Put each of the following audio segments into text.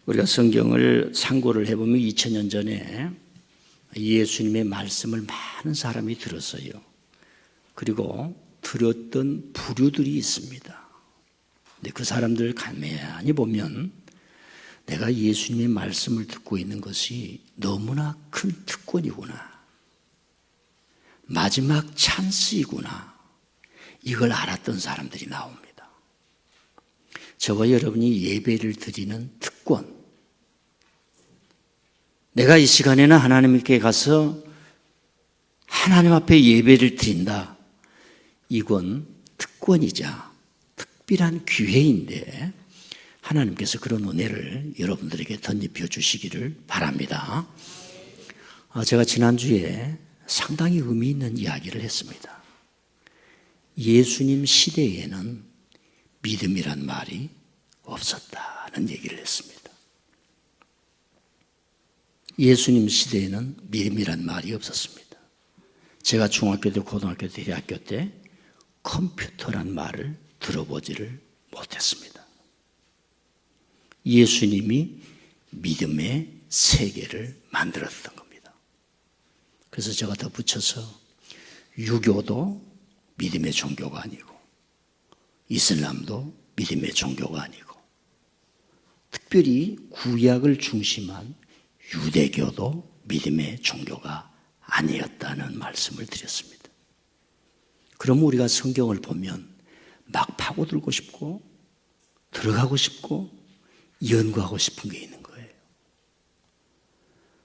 우리가 성경을 상고를 해보면 2000년 전에 예수님의 말씀을 많은 사람이 들었어요. 그리고 들었던 부류들이 있습니다. 근데 그 사람들을 가만히 보면 내가 예수님의 말씀을 듣고 있는 것이 너무나 큰 특권이구나, 마지막 찬스이구나, 이걸 알았던 사람들이 나옵니다. 저와 여러분이 예배를 드리는 특권, 내가 이 시간에는 하나님께 가서 하나님 앞에 예배를 드린다, 이건 특권이자 특별한 기회인데 하나님께서 그런 은혜를 여러분들에게 덧입혀 주시기를 바랍니다. 제가 지난주에 상당히 의미 있는 이야기를 했습니다. 예수님 시대에는 믿음이란 말이 없었다는 얘기를 했습니다. 예수님 시대에는 믿음이란 말이 없었습니다. 제가 중학교 때, 고등학교 때, 대학교 때 컴퓨터란 말을 들어보지를 못했습니다. 예수님이 믿음의 세계를 만들었던 겁니다. 그래서 제가 더 붙여서 유교도 믿음의 종교가 아니고 이슬람도 믿음의 종교가 아니고 특별히 구약을 중심한 유대교도 믿음의 종교가 아니었다는 말씀을 드렸습니다. 그럼 우리가 성경을 보면 막 파고들고 싶고 들어가고 싶고 연구하고 싶은 게 있는 거예요.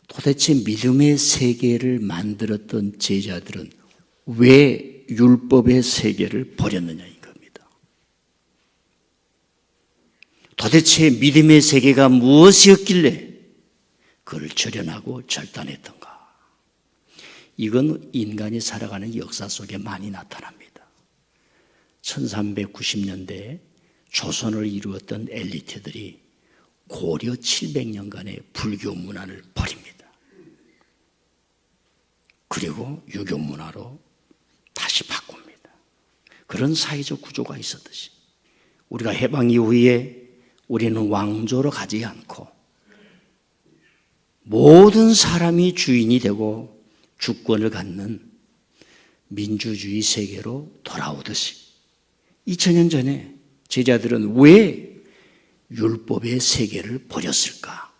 도대체 믿음의 세계를 만들었던 제자들은 왜 율법의 세계를 버렸느냐인 겁니다. 도대체 믿음의 세계가 무엇이었길래 그걸 절연하고 절단했던가? 이건 인간이 살아가는 역사 속에 많이 나타납니다. 1390년대에 조선을 이루었던 엘리트들이 고려 700년간의 불교 문화를 버립니다. 그리고 유교 문화로 다시 바꿉니다. 그런 사회적 구조가 있었듯이 우리가 해방 이후에 우리는 왕조로 가지 않고 모든 사람이 주인이 되고 주권을 갖는 민주주의 세계로 돌아오듯이 2000년 전에 제자들은 왜 율법의 세계를 버렸을까?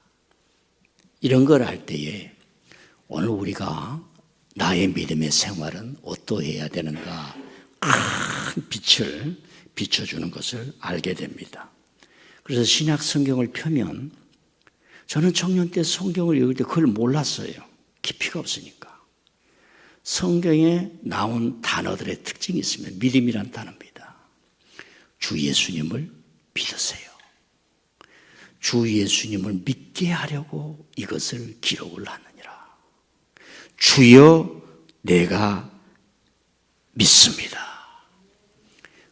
이런 걸 알 때에 오늘 우리가 나의 믿음의 생활은 어떠해야 되는가 큰 빛을 비춰주는 것을 알게 됩니다. 그래서 신약 성경을 펴면 저는 청년 때 성경을 읽을 때 그걸 몰랐어요. 깊이가 없으니까. 성경에 나온 단어들의 특징이 있으면 믿음이란 단어입니다. 주 예수님을 믿으세요. 주 예수님을 믿게 하려고 이것을 기록을 하느니라. 주여 내가 믿습니다.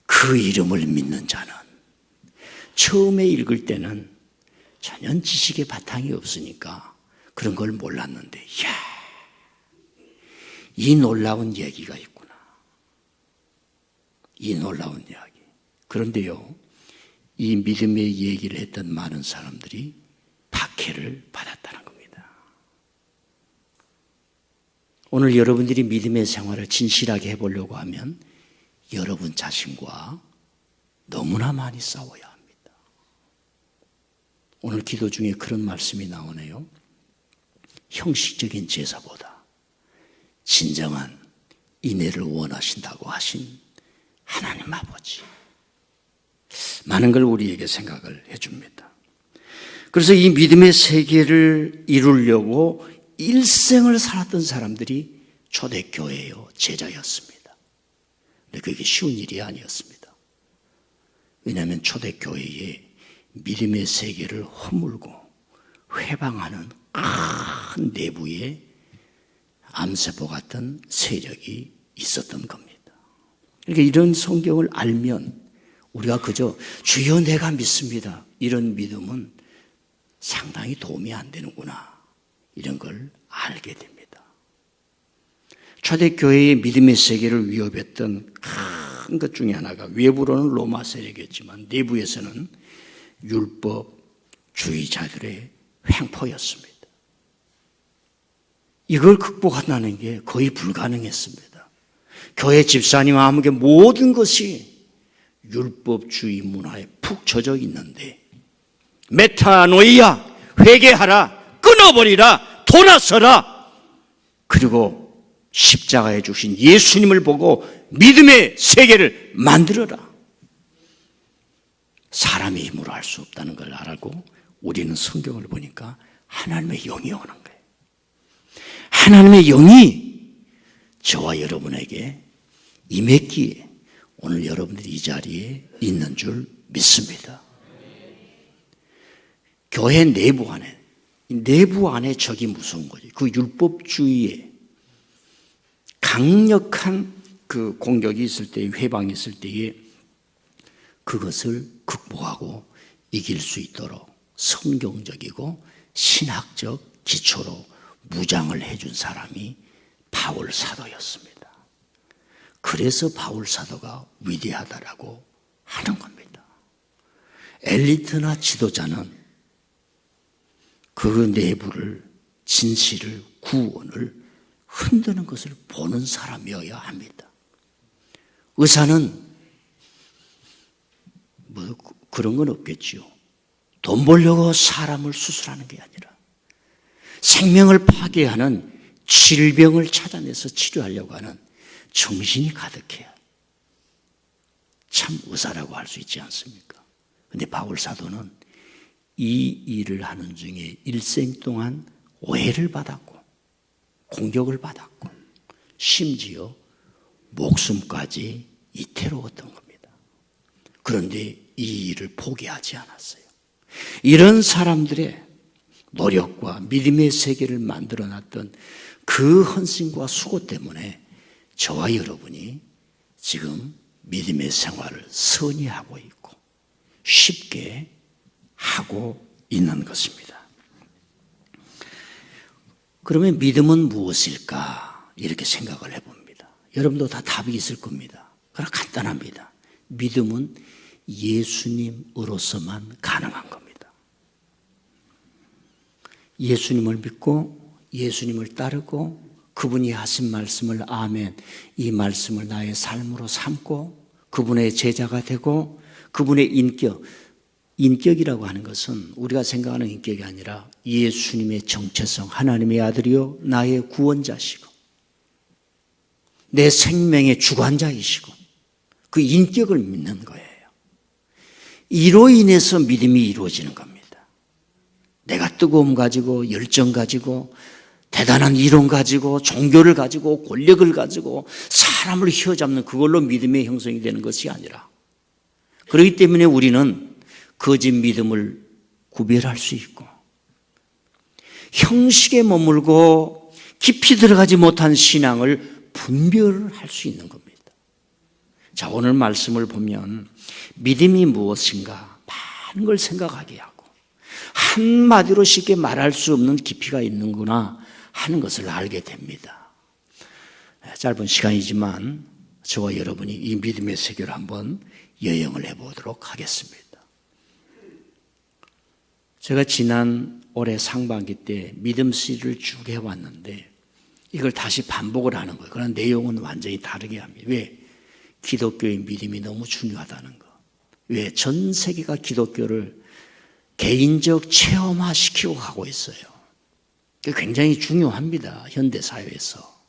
그 이름을 믿는 자는, 처음에 읽을 때는 전혀 지식의 바탕이 없으니까 그런 걸 몰랐는데, 이야, 이 놀라운 얘기가 있구나. 이 놀라운 이야기. 그런데요, 이 믿음의 얘기를 했던 많은 사람들이 박해를 받았다는 겁니다. 오늘 여러분들이 믿음의 생활을 진실하게 해보려고 하면 여러분 자신과 너무나 많이 싸워야 합니다. 오늘 기도 중에 그런 말씀이 나오네요. 형식적인 제사보다 진정한 인애를 원하신다고 하신 하나님 아버지, 많은 걸 우리에게 생각을 해줍니다. 그래서 이 믿음의 세계를 이루려고 일생을 살았던 사람들이 초대교회의 제자였습니다. 근데 그게 쉬운 일이 아니었습니다. 왜냐하면 초대교회에 믿음의 세계를 허물고 회방하는 큰 내부의 암세포 같은 세력이 있었던 겁니다. 그러니까 이런 성경을 알면 우리가 그저 주여 내가 믿습니다, 이런 믿음은 상당히 도움이 안 되는구나, 이런 걸 알게 됩니다. 초대교회의 믿음의 세계를 위협했던 큰 것 중에 하나가 외부로는 로마 세력이었지만 내부에서는 율법, 주의자들의 횡포였습니다. 이걸 극복한다는 게 거의 불가능했습니다. 교회 집사님과 함께 모든 것이 율법주의 문화에 푹 젖어 있는데 메타노이아, 회개하라, 끊어버리라, 돌아서라, 그리고 십자가에 주신 예수님을 보고 믿음의 세계를 만들어라. 사람의 힘으로 할 수 없다는 걸 알고 우리는 성경을 보니까 하나님의 영이 오는 거예요. 하나님의 영이 저와 여러분에게 임했기에 오늘 여러분들이 이 자리에 있는 줄 믿습니다. 교회 내부 안에 적이 무서운 거지. 그 율법주의에 강력한 그 공격이 있을 때, 회방이 있을 때에 그것을 극복하고 이길 수 있도록 성경적이고 신학적 기초로 무장을 해준 사람이 바울 사도였습니다. 그래서 바울 사도가 위대하다라고 하는 겁니다. 엘리트나 지도자는 그 내부를, 진실을, 구원을 흔드는 것을 보는 사람이어야 합니다. 의사는 뭐 그런 건 없겠지요. 돈 벌려고 사람을 수술하는 게 아니라 생명을 파괴하는 질병을 찾아내서 치료하려고 하는 정신이 가득해야 참 의사라고 할 수 있지 않습니까? 그런데 바울 사도는 이 일을 하는 중에 일생 동안 오해를 받았고 공격을 받았고 심지어 목숨까지 이태로웠던 겁니다. 그런데 이 일을 포기하지 않았어요. 이런 사람들의 노력과 믿음의 세계를 만들어놨던 그 헌신과 수고 때문에 저와 여러분이 지금 믿음의 생활을 선히 하고 있고 쉽게 하고 있는 것입니다. 그러면 믿음은 무엇일까? 이렇게 생각을 해봅니다. 여러분도 다 답이 있을 겁니다. 그러나 간단합니다. 믿음은 예수님으로서만 가능한 겁니다. 예수님을 믿고 예수님을 따르고 그분이 하신 말씀을 아멘, 이 말씀을 나의 삶으로 삼고 그분의 제자가 되고 그분의 인격이라고 하는 것은 우리가 생각하는 인격이 아니라 예수님의 정체성, 하나님의 아들이요 나의 구원자시고 내 생명의 주관자이시고 그 인격을 믿는 거예요. 이로 인해서 믿음이 이루어지는 겁니다. 내가 뜨거움 가지고 열정 가지고 대단한 이론 가지고 종교를 가지고 권력을 가지고 사람을 휘어잡는 그걸로 믿음의 형성이 되는 것이 아니라 그렇기 때문에 우리는 거짓 믿음을 구별할 수 있고 형식에 머물고 깊이 들어가지 못한 신앙을 분별할 수 있는 겁니다. 자, 오늘 말씀을 보면 믿음이 무엇인가 많은 걸 생각하게 하고 한마디로 쉽게 말할 수 없는 깊이가 있는구나 하는 것을 알게 됩니다. 짧은 시간이지만 저와 여러분이 이 믿음의 세계를 한번 여행을 해보도록 하겠습니다. 제가 지난 올해 상반기 때 믿음 시리즈를 쭉 해왔는데 이걸 다시 반복을 하는 거예요. 그러나 내용은 완전히 다르게 합니다. 왜? 기독교의 믿음이 너무 중요하다는 것. 왜? 전 세계가 기독교를 개인적 체험화시키고 가고 있어요. 그게 굉장히 중요합니다. 현대사회에서.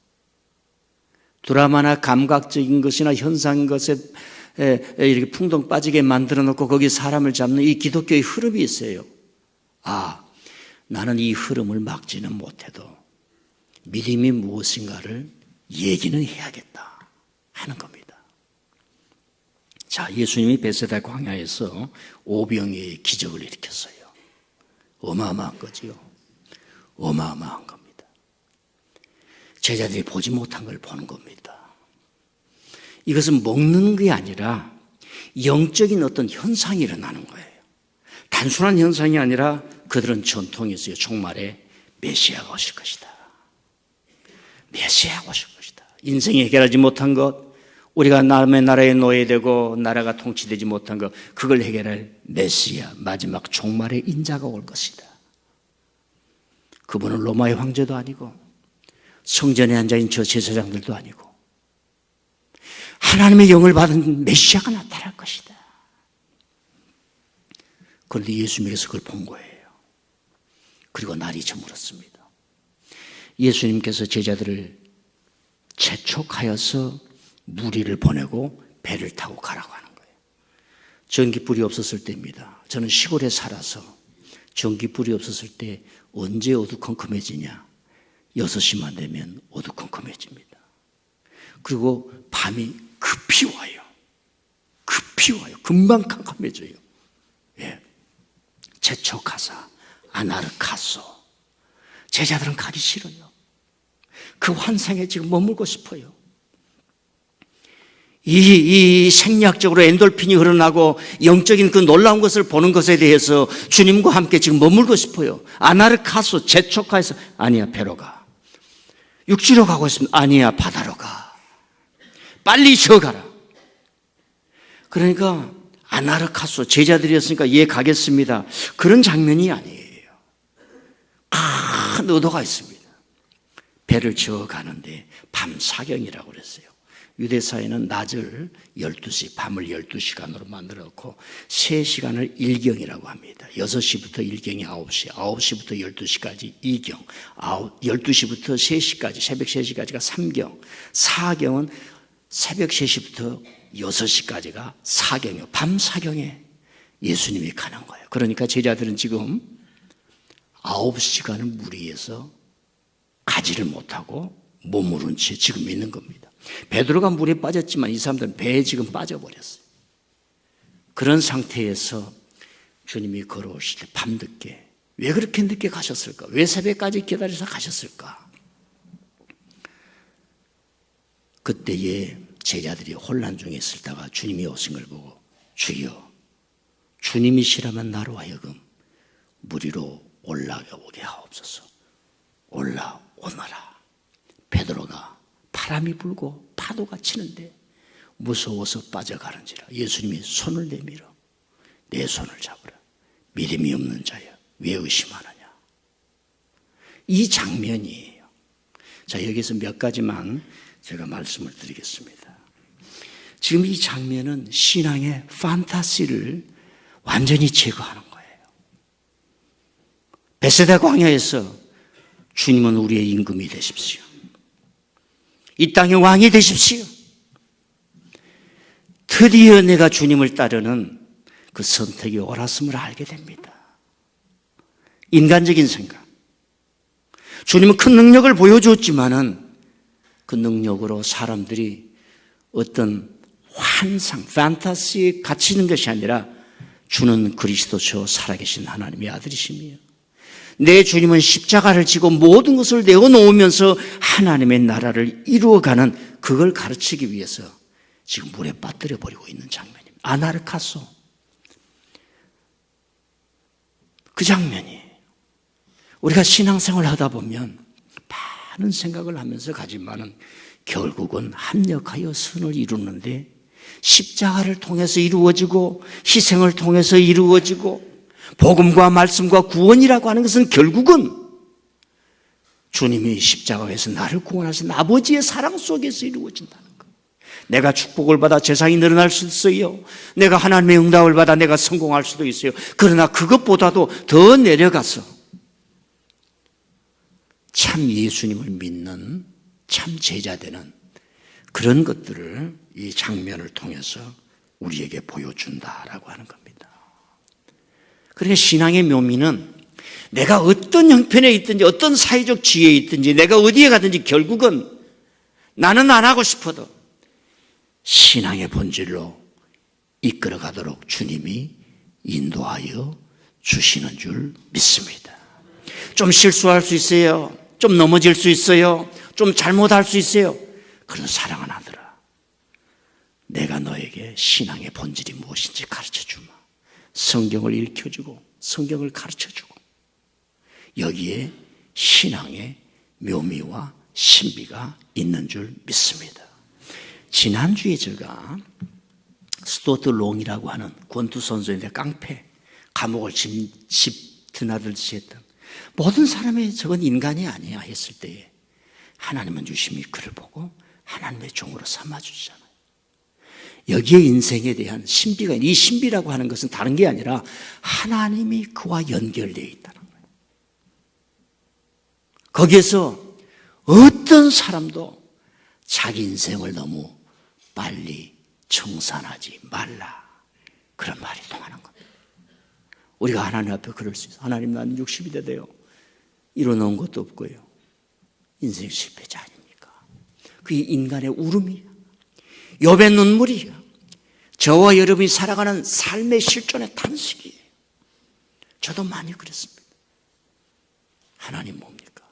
드라마나 감각적인 것이나 현상인 것에 이렇게 풍덩 빠지게 만들어 놓고 거기 사람을 잡는 이 기독교의 흐름이 있어요. 아, 나는 이 흐름을 막지는 못해도 믿음이 무엇인가를 얘기는 해야겠다 하는 겁니다. 자, 예수님이 베세다 광야에서 오병이의 기적을 일으켰어요. 어마어마한 거지요. 어마어마한 겁니다. 제자들이 보지 못한 걸 보는 겁니다. 이것은 먹는 게 아니라 영적인 어떤 현상이 일어나는 거예요. 단순한 현상이 아니라 그들은 전통이 있어요. 종말에 메시아가 오실 것이다. 메시아가 오실 것이다. 인생이 해결하지 못한 것, 우리가 남의 나라에 노예되고 나라가 통치되지 못한 것, 그걸 해결할 메시아, 마지막 종말의 인자가 올 것이다. 그분은 로마의 황제도 아니고 성전에 앉아있는 저 제사장들도 아니고 하나님의 영을 받은 메시아가 나타날 것이다. 그런데 예수님께서 그걸 본 거예요. 그리고 날이 저물었습니다. 예수님께서 제자들을 재촉하여서 무리를 보내고 배를 타고 가라고 하는 거예요. 전기불이 없었을 때입니다. 저는 시골에 살아서 전기불이 없었을 때 언제 어두컴컴해지냐? 6시만 되면 어두컴컴해집니다. 그리고 밤이 급히 와요. 급히 와요. 금방 캄캄해져요. 예. 재촉하사 아나르카소. 제자들은 가기 싫어요. 그 환상에 지금 머물고 싶어요. 이 생리학적으로 엔돌핀이 흘러나고 영적인 그 놀라운 것을 보는 것에 대해서 주님과 함께 지금 머물고 싶어요. 아나르카소, 재촉하여서 아니야, 배로 가. 육지로 가고 있습니다. 아니야, 바다로 가. 빨리 쉬어가라. 그러니까 아나르카소, 제자들이었으니까 예, 가겠습니다. 그런 장면이 아니에요. 큰 의도가 있습니다. 배를 지어 가는데 밤 사경이라고 그랬어요. 유대사회는 낮을 12시, 밤을 12시간으로 만들었고 3시간을 일경이라고 합니다. 6시부터 일경이 9시, 9시부터 12시까지 2경, 12시부터 3시까지, 새벽 3시까지가 3경, 4경은 새벽 3시부터 6시까지가 4경이에요. 밤 4경에 예수님이 가는 거예요. 그러니까 제자들은 지금 9시간을 물 위에서 가지를 못하고 머무른 채 지금 있는 겁니다. 베드로가 물에 빠졌지만 이 사람들은 배에 지금 빠져버렸어요. 그런 상태에서 주님이 걸어오실 때 밤늦게, 왜 그렇게 늦게 가셨을까? 왜 새벽까지 기다려서 가셨을까? 그때에 제자들이 혼란 중에 있을다가 주님이 오신 걸 보고 주여, 주님이시라면 나로 하여금 물 위로 올라오게 하옵소서. 올라오너라. 베드로가 바람이 불고 파도가 치는데 무서워서 빠져가는지라 예수님이 손을 내밀어 내 손을 잡으라. 믿음이 없는 자여 왜 의심하느냐. 이 장면이에요. 자, 여기서 몇 가지만 제가 말씀을 드리겠습니다. 지금 이 장면은 신앙의 판타시를 완전히 제거하는 거예요. 베세다 광야에서 주님은 우리의 임금이 되십시오. 이 땅의 왕이 되십시오. 드디어 내가 주님을 따르는 그 선택이 옳았음을 알게 됩니다. 인간적인 생각. 주님은 큰 능력을 보여줬지만은 그 능력으로 사람들이 어떤 환상, 판타시에 갇히는 것이 아니라 주는 그리스도시요 살아계신 하나님의 아들이시며 내 주님은 십자가를 지고 모든 것을 내어놓으면서 하나님의 나라를 이루어가는 그걸 가르치기 위해서 지금 물에 빠뜨려 버리고 있는 장면입니다. 아나르카소. 그 장면이 우리가 신앙생활을 하다 보면 많은 생각을 하면서 가지만은 결국은 합력하여 선을 이루는데 십자가를 통해서 이루어지고 희생을 통해서 이루어지고 복음과 말씀과 구원이라고 하는 것은 결국은 주님이 십자가에서 나를 구원하신 아버지의 사랑 속에서 이루어진다는 거예요. 내가 축복을 받아 재산이 늘어날 수도 있어요. 내가 하나님의 응답을 받아 내가 성공할 수도 있어요. 그러나 그것보다도 더 내려가서 참 예수님을 믿는 참 제자 되는 그런 것들을 이 장면을 통해서 우리에게 보여준다라고 하는 겁니다. 그러니까 신앙의 묘미는 내가 어떤 형편에 있든지 어떤 사회적 지위에 있든지 내가 어디에 가든지 결국은 나는 안 하고 싶어도 신앙의 본질로 이끌어가도록 주님이 인도하여 주시는 줄 믿습니다. 좀 실수할 수 있어요. 좀 넘어질 수 있어요. 좀 잘못할 수 있어요. 그런 사랑은 아들아, 내가 너에게 신앙의 본질이 무엇인지 가르쳐주마. 성경을 읽혀주고 성경을 가르쳐주고 여기에 신앙의 묘미와 신비가 있는 줄 믿습니다. 지난주에 제가 스튜어트 롱이라고 하는 권투 선수인데 깡패, 감옥을 드나들듯이 했던 모든 사람의 저건 인간이 아니야 했을 때에 하나님은 유심히 그를 보고 하나님의 종으로 삼아주시잖아요. 여기에 인생에 대한 신비가, 이 신비라고 하는 것은 다른 게 아니라 하나님이 그와 연결되어 있다는 거예요. 거기에서 어떤 사람도 자기 인생을 너무 빨리 청산하지 말라, 그런 말이 통하는 겁니다. 우리가 하나님 앞에 그럴 수 있어요. 하나님, 나는 60이 돼요. 이뤄놓은 것도 없고요. 인생 실패자 아닙니까? 그게 인간의 울음이야. 욥의 눈물이야. 저와 여러분이 살아가는 삶의 실존의 탄식이에요. 저도 많이 그랬습니다. 하나님 뭡니까?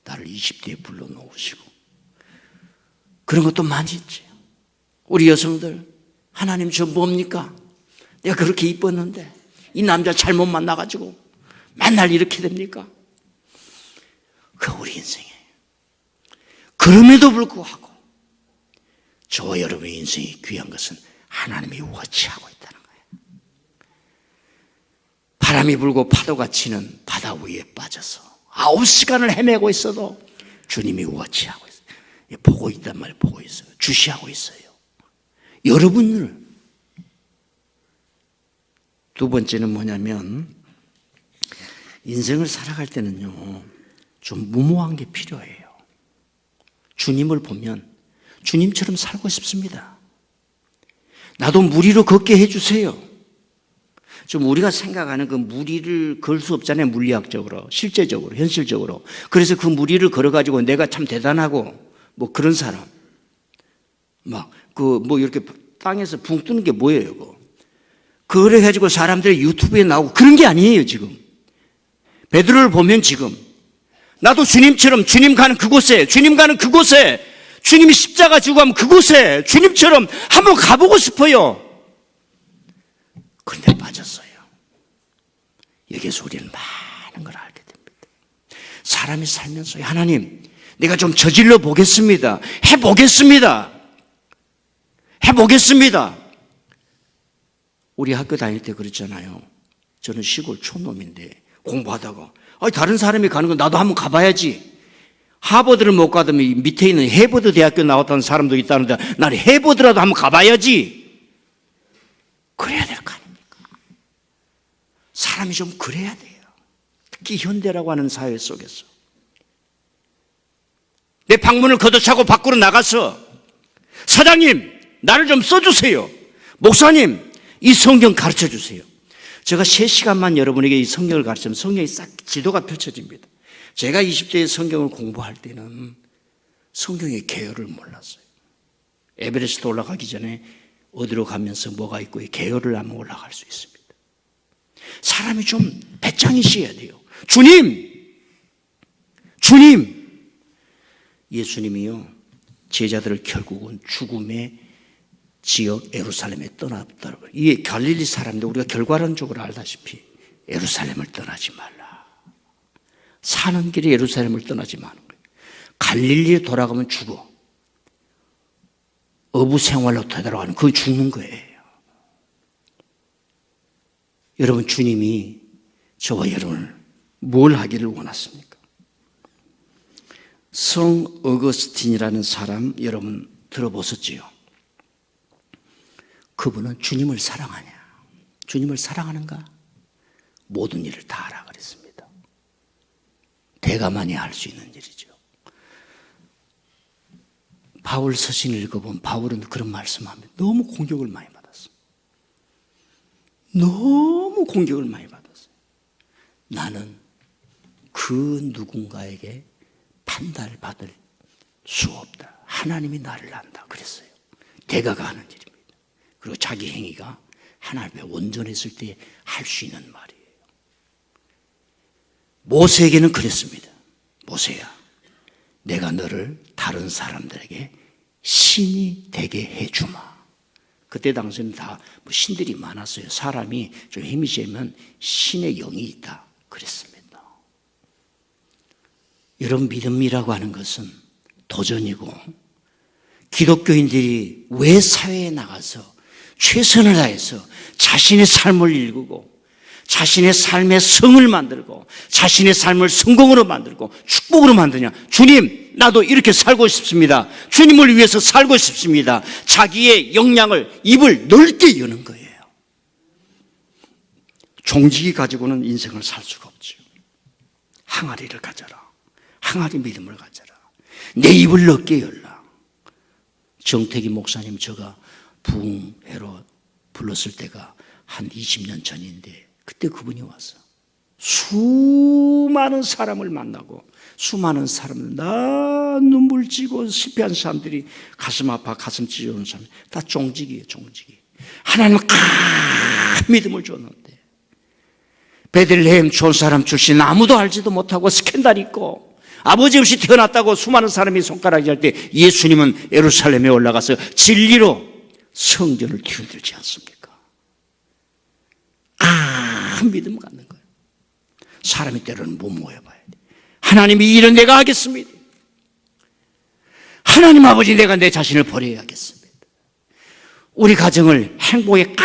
나를 20대에 불러놓으시고 그런 것도 많이 있지. 우리 여성들, 하나님 저 뭡니까? 내가 그렇게 이뻤는데 이 남자 잘못 만나가지고 맨날 이렇게 됩니까? 그 우리 인생이에요. 그럼에도 불구하고 저와 여러분의 인생이 귀한 것은 하나님이 워치하고 있다는 거예요. 바람이 불고 파도가 치는 바다 위에 빠져서 9시간을 헤매고 있어도 주님이 워치하고 있어요. 보고 있단 말이에요. 보고 있어요. 주시하고 있어요. 여러분을. 두 번째는 뭐냐면 인생을 살아갈 때는요, 좀 무모한 게 필요해요. 주님을 보면 주님처럼 살고 싶습니다. 나도 무리로 걷게 해주세요. 좀 우리가 생각하는 그 무리를 걸 수 없잖아요. 물리학적으로, 실제적으로, 현실적으로. 그래서 그 무리를 걸어가지고 내가 참 대단하고 뭐 그런 사람, 막 그 뭐 이렇게 땅에서 붕 뜨는 게 뭐예요, 그거? 그래 가지고 사람들이 유튜브에 나오고 그런 게 아니에요. 지금 베드로를 보면 지금 나도 주님처럼 주님 가는 그곳에, 주님이 십자가 지고 가면 그곳에 주님처럼 한번 가보고 싶어요. 그런데 빠졌어요. 여기에서 우리는 많은 걸 알게 됩니다. 사람이 살면서 하나님, 내가 좀 저질러 보겠습니다. 해보겠습니다. 우리 학교 다닐 때 그랬잖아요. 저는 시골 촌놈인데 공부하다가 다른 사람이 가는 거 나도 한번 가봐야지. 하버드를 못 가더니 밑에 있는 해버드 대학교 나왔다는 사람도 있다는데 나는 해버드라도 한번 가봐야지. 그래야 될 거 아닙니까? 사람이 좀 그래야 돼요. 특히 현대라고 하는 사회 속에서. 내 방문을 걷어차고 밖으로 나가서 사장님, 나를 좀 써주세요. 목사님, 이 성경 가르쳐 주세요. 제가 3시간만 여러분에게 이 성경을 가르치면 성경이 싹 지도가 펼쳐집니다. 제가 20대에 성경을 공부할 때는 성경의 개요를 몰랐어요. 에베레스트 올라가기 전에 어디로 가면서 뭐가 있고 개요를 하면 올라갈 수 있습니다. 사람이 좀 배짱이셔야 돼요. 주님! 예수님이요, 제자들을 결국은 죽음의 지역 에루살렘에 떠났더라고요. 이게 갈릴리 사람인데 우리가 결과론적으로 알다시피 에루살렘을 떠나지 말라. 사는 길에 예루살렘을 떠나지 마는 거예요. 갈릴리에 돌아가면 죽어. 어부 생활로 되돌아가는, 그거 죽는 거예요. 여러분, 주님이 저와 여러분을 뭘 하기를 원하십니까? 성 어거스틴이라는 사람 여러분 들어보셨지요? 그분은 주님을 사랑하냐? 주님을 사랑하는가? 모든 일을 다 하라 그랬습니다. 대가만이 할 수 있는 일이죠. 바울 서신을 읽어보면 바울은 그런 말씀합니다. 너무 공격을 많이 받았어요. 나는 그 누군가에게 판단받을 수 없다. 하나님이 나를 안다 그랬어요. 대가가 하는 일입니다. 그리고 자기 행위가 하나님의 온전했을 때 할 수 있는 말이에요. 모세에게는 그랬습니다. 모세야, 내가 너를 다른 사람들에게 신이 되게 해주마. 그때 당시에는 다 신들이 많았어요. 사람이 좀 힘이 세면 신의 영이 있다 그랬습니다. 여러분, 믿음이라고 하는 것은 도전이고 기독교인들이 왜 사회에 나가서 최선을 다해서 자신의 삶을 일구고 자신의 삶의 성을 만들고 자신의 삶을 성공으로 만들고 축복으로 만드냐? 주님, 나도 이렇게 살고 싶습니다. 주님을 위해서 살고 싶습니다. 자기의 역량을, 입을 넓게 여는 거예요. 종직이 가지고는 인생을 살 수가 없죠. 항아리를 가져라. 항아리 믿음을 가져라. 내 입을 넓게 열라. 정택이 목사님 제가 부흥회로 불렀을 때가 한 20년 전인데 그때 그분이 와서 수많은 사람을 만나고 수많은 사람들 나 눈물 찌고 실패한 사람들이 가슴 아파 가슴 찢어오는 사람 다 종직이에요. 종직이. 하나님은 큰 믿음을 줬는데 베들레헴 좋은 사람 출신 아무도 알지도 못하고 스캔들 있고 아버지 없이 태어났다고 수많은 사람이 손가락질 할 때 예수님은 예루살렘에 올라가서 진리로 성전을 뒤흔들지 않습니까? 큰 믿음을 갖는 거예요. 사람이 때로는 못 모여봐야 돼. 하나님이 이 일은 내가 하겠습니다. 하나님 아버지 내가 내 자신을 버려야겠습니다. 우리 가정을 행복의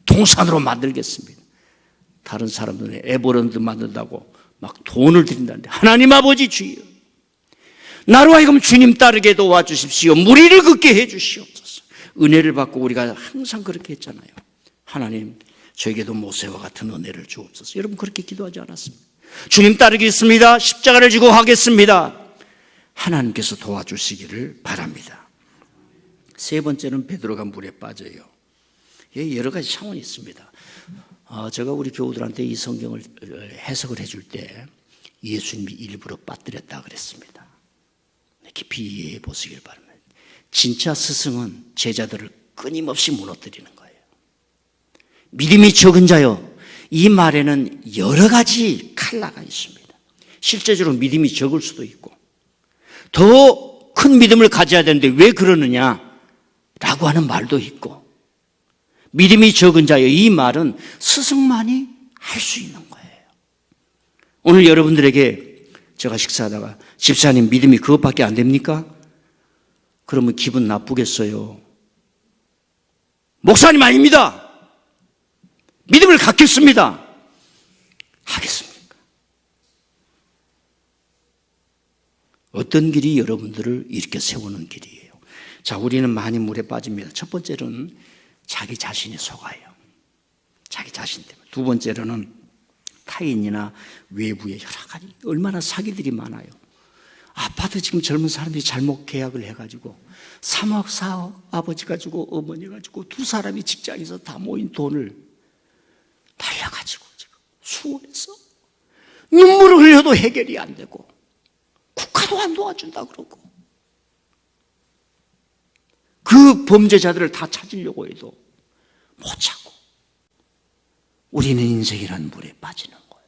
동산으로 만들겠습니다. 다른 사람들은 에버랜드 만든다고 막 돈을 드린다는데 하나님 아버지 주여 나로 하여금 주님 따르게 도와주십시오. 무리를 걷게 해주시옵소서. 은혜를 받고 우리가 항상 그렇게 했잖아요. 하나님 저에게도 모세와 같은 은혜를 주옵소서. 여러분 그렇게 기도하지 않았습니까? 주님 따르겠습니다. 십자가를 지고 하겠습니다. 하나님께서 도와주시기를 바랍니다. 세 번째는 베드로가 물에 빠져요. 여러 가지 차원이 있습니다. 제가 우리 교우들한테 이 성경을 해석을 해줄 때 예수님이 일부러 빠뜨렸다 그랬습니다. 깊이 이해해 보시길 바랍니다. 진짜 스승은 제자들을 끊임없이 무너뜨리는 거예요. 믿음이 적은 자요. 이 말에는 여러 가지 칼라가 있습니다. 실제적으로 믿음이 적을 수도 있고 더 큰 믿음을 가져야 되는데 왜 그러느냐 라고 하는 말도 있고 믿음이 적은 자요. 이 말은 스승만이 할 수 있는 거예요. 오늘 여러분들에게 제가 식사하다가 집사님 믿음이 그것밖에 안 됩니까? 그러면 기분 나쁘겠어요. 목사님 아닙니다. 믿음을 갖겠습니다. 하겠습니까? 어떤 길이 여러분들을 이렇게 세우는 길이에요. 자, 우리는 많이 물에 빠집니다. 첫 번째로는 자기 자신이 속아요. 자기 자신 때문에. 두 번째로는 타인이나 외부의 여러 가지 얼마나 사기들이 많아요. 아파트 지금 젊은 사람들이 잘못 계약을 해가지고 3억 4억 아버지 가지고 어머니 가지고 두 사람이 직장에서 다 모인 돈을 날려가지고 지금 수원에서 눈물을 흘려도 해결이 안 되고 국가도 안 도와준다 그러고 그 범죄자들을 다 찾으려고 해도 못 찾고 우리는 인생이라는 물에 빠지는 거예요.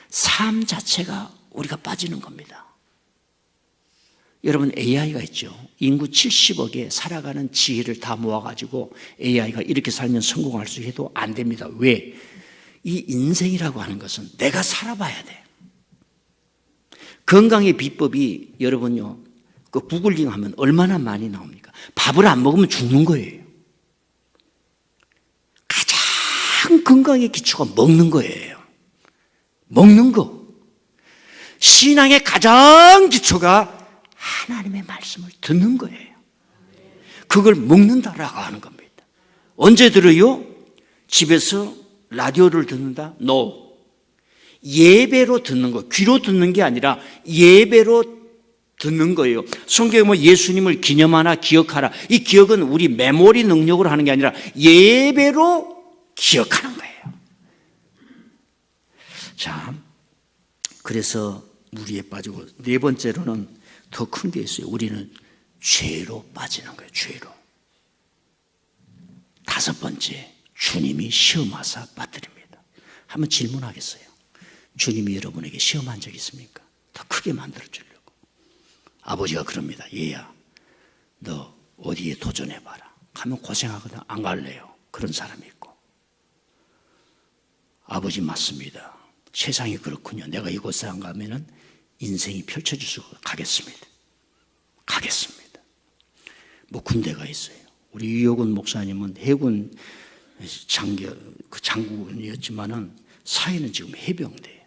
삶 자체가 우리가 빠지는 겁니다. 여러분 AI가 있죠. 인구 70억에 살아가는 지혜를 다 모아가지고 AI가 이렇게 살면 성공할 수 해도 안 됩니다. 왜? 이 인생이라고 하는 것은 내가 살아봐야 돼. 건강의 비법이 여러분요, 그 구글링 하면 얼마나 많이 나옵니까? 밥을 안 먹으면 죽는 거예요. 가장 건강의 기초가 먹는 거예요. 먹는 거. 신앙의 가장 기초가 하나님의 말씀을 듣는 거예요. 그걸 먹는다라고 하는 겁니다. 언제 들어요? 집에서 라디오를 듣는다? No. 예배로 듣는 거. 귀로 듣는 게 아니라 예배로 듣는 거예요. 성경에 뭐 예수님을 기념하나 기억하라. 이 기억은 우리 메모리 능력으로 하는 게 아니라 예배로 기억하는 거예요. 자, 그래서 무리에 빠지고 네 번째로는 더 큰 게 있어요. 우리는 죄로 빠지는 거예요. 죄로. 다섯 번째, 주님이 시험하사 빠뜨립니다. 한번 질문하겠어요. 주님이 여러분에게 시험한 적 있습니까? 더 크게 만들어주려고. 아버지가 그럽니다. 얘야, 너 어디에 도전해봐라. 가면 고생하거든. 안 갈래요. 그런 사람이 있고. 아버지 맞습니다. 세상이 그렇군요. 내가 이곳에 안 가면은 인생이 펼쳐질 수가 가겠습니다. 가겠습니다. 뭐 군대가 있어요. 우리 유혁은 목사님은 해군 장군이었지만은 사회는 지금 해병대예요.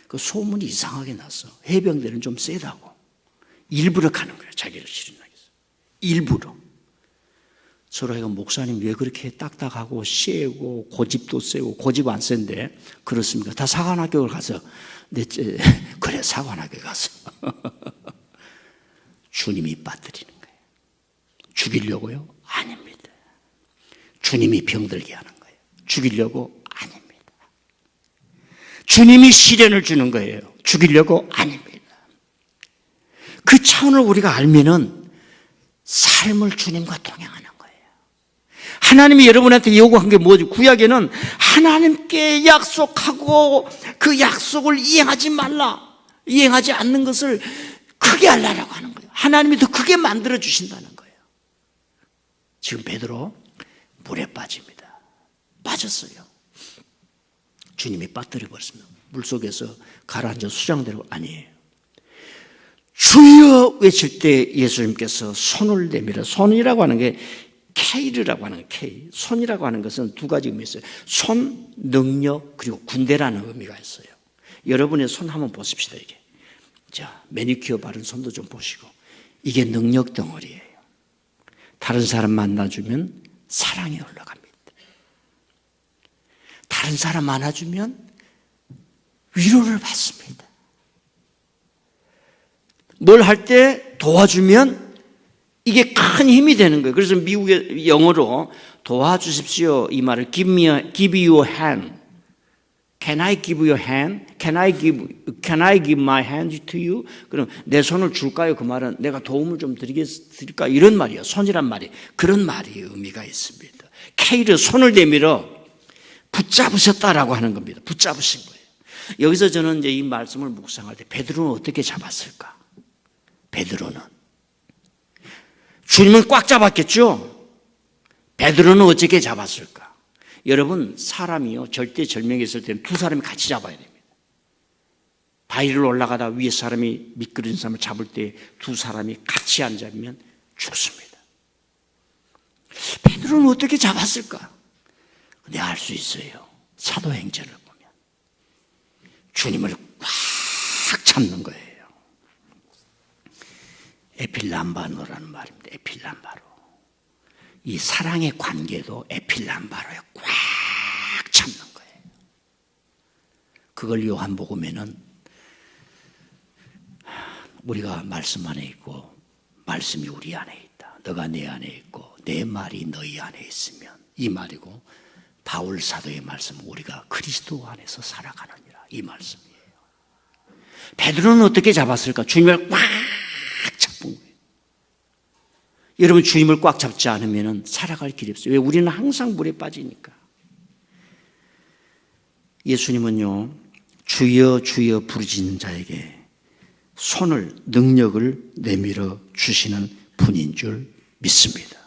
그 소문이 이상하게 났어. 해병대는 좀 세다고. 일부러 가는 거예요. 자기를 실현하기 위해서. 일부러. 서로 해가 목사님 왜 그렇게 딱딱하고 세고 고집도 세고 고집 안 센데 그렇습니까? 다 사관학교를 가서 그래 사관학교 가서 주님이 빠뜨리는 거예요. 죽이려고요? 아닙니다. 주님이 병들게 하는 거예요. 죽이려고? 아닙니다. 주님이 시련을 주는 거예요. 죽이려고? 아닙니다. 그 차원을 우리가 알면은 삶을 주님과 동행하는 거예요. 하나님이 여러분한테 요구한 게 뭐죠? 구약에는 하나님께 약속하고 그 약속을 이행하지 말라. 이행하지 않는 것을 크게 하려고 하는 거예요. 하나님이 더 크게 만들어 주신다는 거예요. 지금 베드로 물에 빠집니다. 빠졌어요. 주님이 빠뜨려 버렸습니다. 물속에서 가라앉아 수장대로 아니에요. 주여 외칠 때 예수님께서 손을 내밀어. 손이라고 하는 게 K라고 하는 K. 손이라고 하는 것은 두 가지 의미가 있어요. 손, 능력, 그리고 군대라는 의미가 있어요. 여러분의 손 한번 보십시다. 이게. 자, 매니큐어 바른 손도 좀 보시고. 이게 능력 덩어리예요. 다른 사람 만나주면 사랑이 올라갑니다. 다른 사람 안아주면 위로를 받습니다. 뭘 할 때 도와주면 이게 큰 힘이 되는 거예요. 그래서 미국의 영어로 도와주십시오 이 말을 give you a hand. Can I give you a hand? Can I give my hand to you? 그럼 내 손을 줄까요? 그 말은 내가 도움을 좀 드릴까? 이런 말이에요. 손이란 말이. 그런 말이 의미가 있습니다. K를 손을 내밀어 붙잡으셨다라고 하는 겁니다. 붙잡으신 거예요. 여기서 저는 이제 이 말씀을 묵상할 때 베드로는 어떻게 잡았을까? 베드로는 주님은 꽉 잡았겠죠? 베드로는 어떻게 잡았을까? 여러분 사람이요 절대절명했을 때는 두 사람이 같이 잡아야 됩니다. 바위를 올라가다 위에 사람이 미끄러진 사람을 잡을 때 두 사람이 같이 안 잡으면 죽습니다. 베드로는 어떻게 잡았을까? 근데 알 수 있어요. 사도행전을 보면 주님을 꽉 잡는 거예요. 에필람바노라는 말입니다. 에필람바로. 이 사랑의 관계도 에필람바로에 꽉 잡는 거예요. 그걸 요한복음에는 우리가 말씀 안에 있고 말씀이 우리 안에 있다. 너가 내 안에 있고 내 말이 너희 안에 있으면 이 말이고 바울 사도의 말씀은 우리가 그리스도 안에서 살아가느니라 이 말씀이에요. 베드로는 어떻게 잡았을까? 주님을 꽉 잡은 거예요. 여러분 주님을 꽉 잡지 않으면 살아갈 길이 없어요. 왜? 우리는 항상 물에 빠지니까. 예수님은요 주여 주여 부르짖는 자에게 손을 능력을 내밀어 주시는 분인 줄 믿습니다.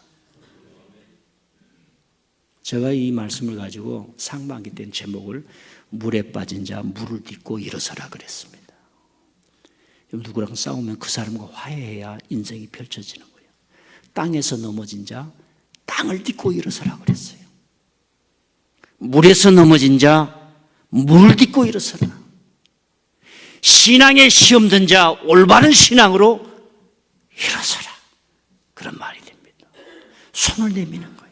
제가 이 말씀을 가지고 상반기 때 제목을 물에 빠진 자 물을 딛고 일어서라 그랬습니다. 누구랑 싸우면 그 사람과 화해해야 인생이 펼쳐지는 거예요. 땅에서 넘어진 자 땅을 딛고 일어서라 그랬어요. 물에서 넘어진 자 물을 딛고 일어서라. 신앙에 시험 든 자 올바른 신앙으로 일어서라. 그런 말이 됩니다. 손을 내미는 거예요.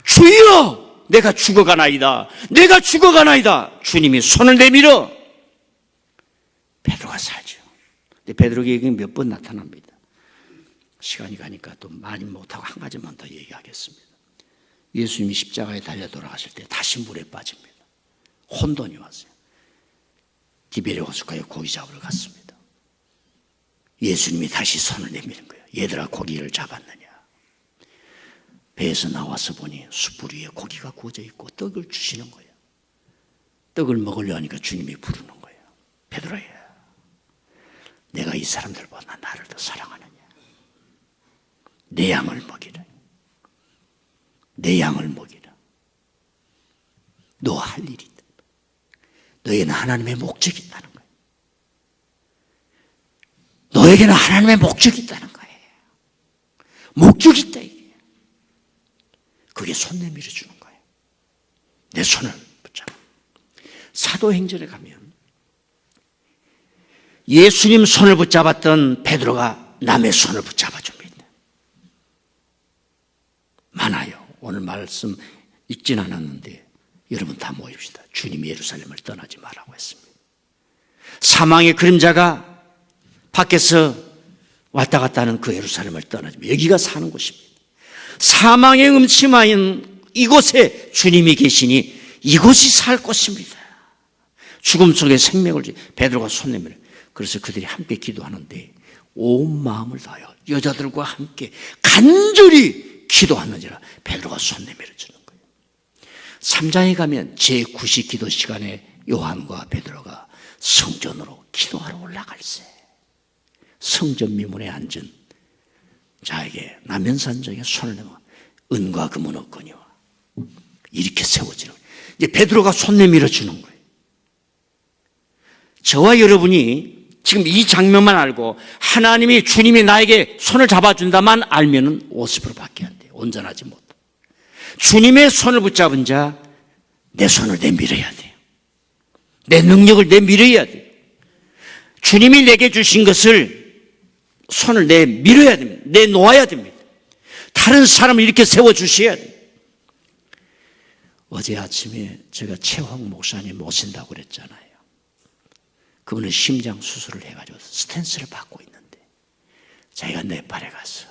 주여 내가 죽어가나이다. 내가 죽어가나이다. 주님이 손을 내밀어 베드로가 살죠. 근데 베드로에게 몇 번 나타납니다. 시간이 가니까 또 많이 못하고 한 가지만 더 얘기하겠습니다. 예수님이 십자가에 달려 돌아가실 때 다시 물에 빠집니다. 혼돈이 왔어요. 디베레 호숫가에 고기 잡으러 갔습니다. 예수님이 다시 손을 내미는 거예요. 얘들아 고기를 잡았느냐. 배에서 나와서 보니 숯불 위에 고기가 구워져 있고 떡을 주시는 거예요. 떡을 먹으려 하니까 주님이 부르는 거예요. 베드로야, 내가 이 사람들보다 나를 더 사랑하느냐. 내 양을 먹이라. 내 양을 먹이라. 너 할 일이 있다. 너에는 하나님의 목적이 있다는 거예요. 너에게는 하나님의 목적이 있다는 거예요. 목적이 있다 이게. 그게 손 내밀어 주는 거예요. 내 손을 붙잡아. 사도행전에 가면 예수님 손을 붙잡았던 베드로가 남의 손을 붙잡아 줍니다. 많아요. 오늘 말씀 읽진 않았는데 여러분 다 모입시다. 주님이 예루살렘을 떠나지 말라고 했습니다. 사망의 그림자가 밖에서 왔다 갔다 하는 그 예루살렘을 떠나지 말고 여기가 사는 곳입니다. 사망의 음침한 이곳에 주님이 계시니 이곳이 살 곳입니다. 죽음 속에 생명을 베드로가 손 내밀어. 그래서 그들이 함께 기도하는데 온 마음을 다하여 여자들과 함께 간절히 기도하는지라 베드로가 손 내밀어 주는 거예요. 3장에 가면 제9시 기도 시간에 요한과 베드로가 성전으로 기도하러 올라갈세. 성전 미문에 앉은 자에게 나면산적에 손을 내밀어 은과 금은 없거니와 이렇게 세워지는 거예요. 이제 베드로가 손 내밀어 주는 거예요. 저와 여러분이 지금 이 장면만 알고 하나님이 주님이 나에게 손을 잡아준다만 알면은 50%밖에 안 돼요. 온전하지 못해. 주님의 손을 붙잡은 자 내 손을 내밀어야 돼요. 내 능력을 내밀어야 돼요. 주님이 내게 주신 것을 손을 내밀어야 됩니다. 내놓아야 됩니다. 다른 사람을 이렇게 세워주셔야 돼요. 어제 아침에 제가 최홍 목사님 모신다고 그랬잖아요. 그분은 심장 수술을 해가지고 스탠스를 받고 있는데 자기가 네팔에 가서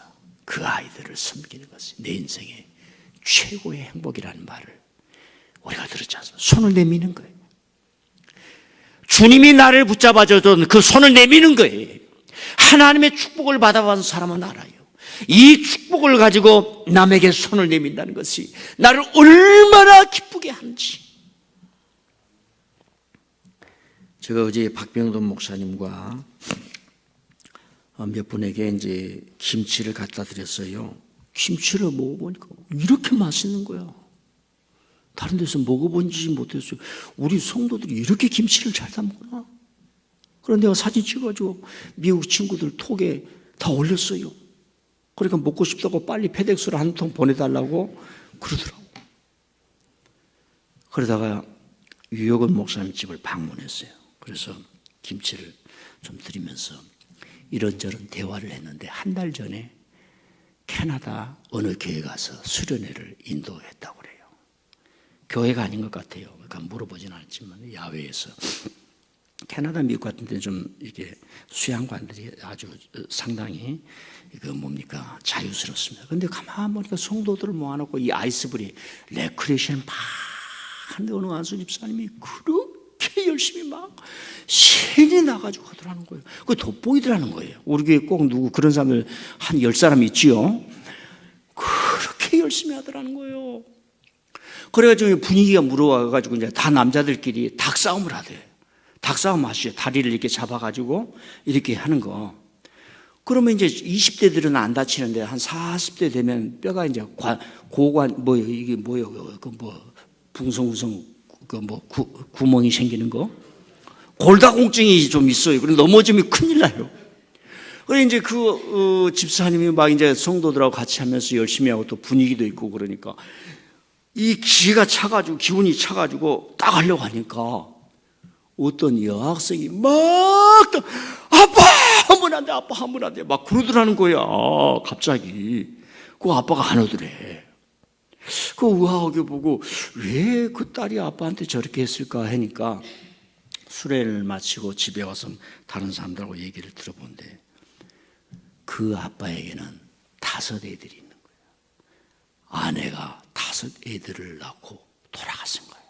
그 아이들을 섬기는 것이 내 인생의 최고의 행복이라는 말을 우리가 들었지 않습니까? 손을 내미는 거예요. 주님이 나를 붙잡아줬던 그 손을 내미는 거예요. 하나님의 축복을 받아본 사람은 알아요. 이 축복을 가지고 남에게 손을 내민다는 것이 나를 얼마나 기쁘게 하는지. 제가 어제 박병돈 목사님과 몇 분에게 이제 김치를 갖다 드렸어요. 김치를 먹어보니까 이렇게 맛있는 거야. 다른 데서 먹어본지 못했어요. 우리 성도들이 이렇게 김치를 잘 담구나. 그런데 내가 사진 찍어가지고 미국 친구들 톡에 다 올렸어요. 그러니까 먹고 싶다고 빨리 페덱스로 한 통 보내달라고 그러더라고. 그러다가 유혁은 목사님 집을 방문했어요. 그래서 김치를 좀 드리면서 이런저런 대화를 했는데 한 달 전에 캐나다 어느 교회 가서 수련회를 인도했다고 그래요. 교회가 아닌 것 같아요. 그러니까 물어보진 않았지만 야외에서 캐나다, 미국 같은 데는 좀 이렇게 수양관들이 아주 상당히 그 뭡니까 자유스럽습니다. 그런데 가만 보니까 성도들을 모아놓고 이 아이스브리 레크레이션 막 하는데 어느 안수 집사님이 그렇게 열심히 막 신이 나가지고 하더라는 거예요. 그게 돋보이더라는 거예요. 우리 교회 꼭 누구 그런 사람들 한 10사람 있지요. 그렇게 열심히 하더라는 거예요. 그래가지고 분위기가 물어와가지고 이제 다 남자들끼리 닭싸움을 하대. 닭싸움 아시죠? 다리를 이렇게 잡아가지고 이렇게 하는 거. 그러면 이제 20대들은 안 다치는데 한 40대 되면 뼈가 이제 고관, 이게 뭐예요? 붕성붕성, 구멍이 생기는 거. 골다공증이 좀 있어요. 그럼 넘어지면 큰일 나요. 그래 이제 집사님이 막 이제 성도들하고 같이 하면서 열심히 하고 또 분위기도 있고 그러니까 이 기가 차가지고 기운이 차가지고 딱 하려고 하니까 어떤 여학생이 막 아빠 하면 안 돼, 아빠 하면 안 돼 막 그러더라는 거야. 갑자기 그 아빠가 안 오더래. 그 우아하게 보고 왜 그 딸이 아빠한테 저렇게 했을까 하니까 수련을 마치고 집에 와서 다른 사람들하고 얘기를 들어본데 그 아빠에게는 5 애들이 있는 거예요. 아내가 5 애들을 낳고 돌아가신 거예요.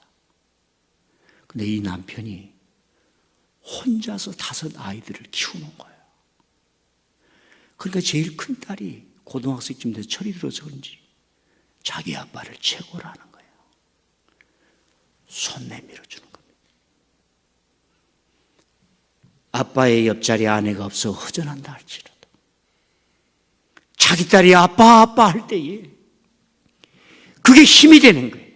근데 이 남편이 혼자서 5 아이들을 키우는 거예요. 그러니까 제일 큰 딸이 고등학생쯤 돼서 철이 들어서 그런지 자기 아빠를 최고로 하는 거예요. 손 내밀어 주는 겁니다. 아빠의 옆자리에 아내가 없어 허전한다 할지라도 자기 딸이 아빠 할 때에 그게 힘이 되는 거예요.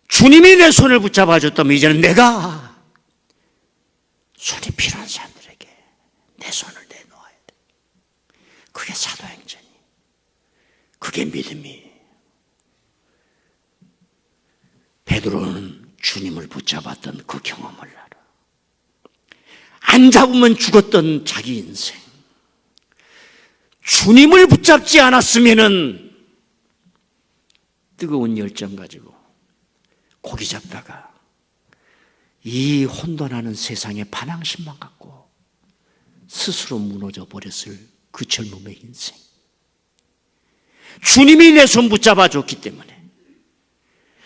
주님이 내 손을 붙잡아 줬다면 이제는 내가 손이 필요한 사람들에게 내 손을 내놓아야 돼. 그게 사도행전이. 그게 믿음이. 베드로는 주님을 붙잡았던 그 경험을 알아. 안 잡으면 죽었던 자기 인생. 주님을 붙잡지 않았으면은 뜨거운 열정 가지고 고기 잡다가 이 혼돈하는 세상의 반항심만 갖고 스스로 무너져 버렸을 그 젊음의 인생. 주님이 내 손 붙잡아 줬기 때문에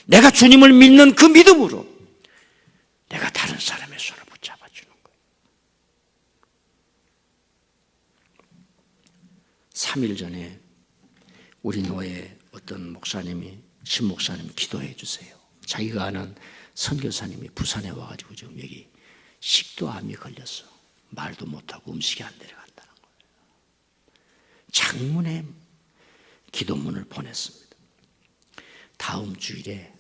내가 주님을 믿는 그 믿음으로 내가 다른 사람의 손을 붙잡아 주는 거예요. 3일 전에 우리 노예 어떤 목사님이, 신목사님 기도해 주세요. 자기가 아는 선교사님이 부산에 와가지고 지금 여기 식도암이 걸렸어. 말도 못하고 음식이 안 내려간다는 거예요. 장문의 기도문을 보냈습니다. 다음 주일에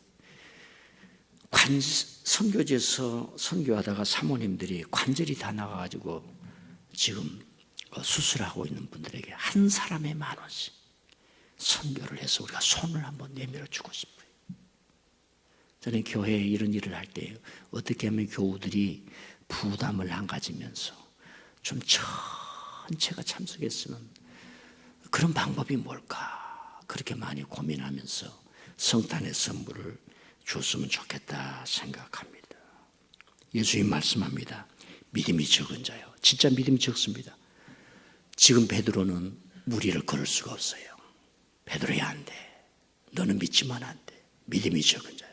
선교지에서 선교하다가 사모님들이 관절이 다 나가가지고 지금 수술하고 있는 분들에게 한 사람에 10,000원씩 선교를 해서 우리가 손을 한번 내밀어 주고 싶어요. 저는 교회에 이런 일을 할 때 어떻게 하면 교우들이 부담을 안 가지면서 좀 전체가 참석했으면 그런 방법이 뭘까 그렇게 많이 고민하면서 성탄의 선물을 줬으면 좋겠다 생각합니다. 예수님 말씀합니다. 믿음이 적은 자요. 진짜 믿음이 적습니다. 지금 베드로는 무리를 걸을 수가 없어요. 베드로야 안 돼. 너는 믿지만 안 돼. 믿음이 적은 자요.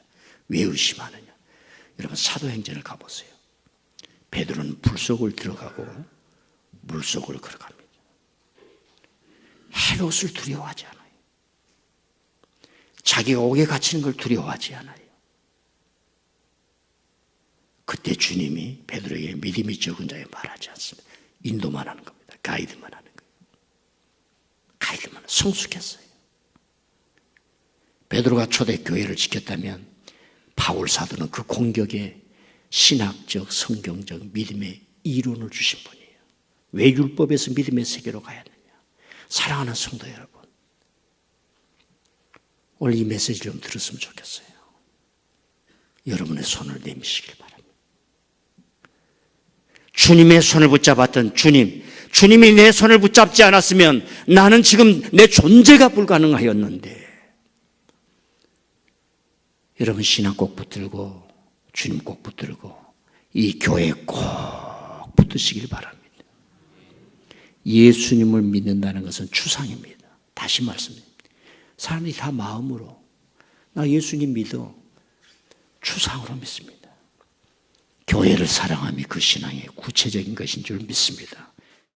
왜 의심하느냐? 여러분 사도행전을 가보세요. 베드로는 불 속을 들어가고 물 속을 걸어갑니다. 헤롯을 두려워하지 않아요. 자기가 옥에 갇히는 걸 두려워하지 않아요. 그때 주님이 베드로에게 믿음이 적은 자에 말하지 않습니다. 인도만 하는 겁니다. 가이드만 하는 거예요. 가이드만 성숙했어요. 베드로가 초대교회를 지켰다면 바울 사도는 그 공격에 신학적, 성경적 믿음의 이론을 주신 분이에요. 왜 율법에서 믿음의 세계로 가야 되냐? 사랑하는 성도 여러분, 오늘 이 메시지 좀 들었으면 좋겠어요. 여러분의 손을 내미시길 바랍니다. 주님의 손을 붙잡았던 주님이 내 손을 붙잡지 않았으면 나는 지금 내 존재가 불가능하였는데, 여러분 신앙 꼭 붙들고 주님 꼭 붙들고 이 교회에 꼭 붙으시길 바랍니다. 예수님을 믿는다는 것은 추상입니다. 다시 말씀드립니다. 사람들이 다 마음으로 나 예수님 믿어 추상으로 믿습니다. 교회를 사랑함이 그 신앙의 구체적인 것인 줄 믿습니다.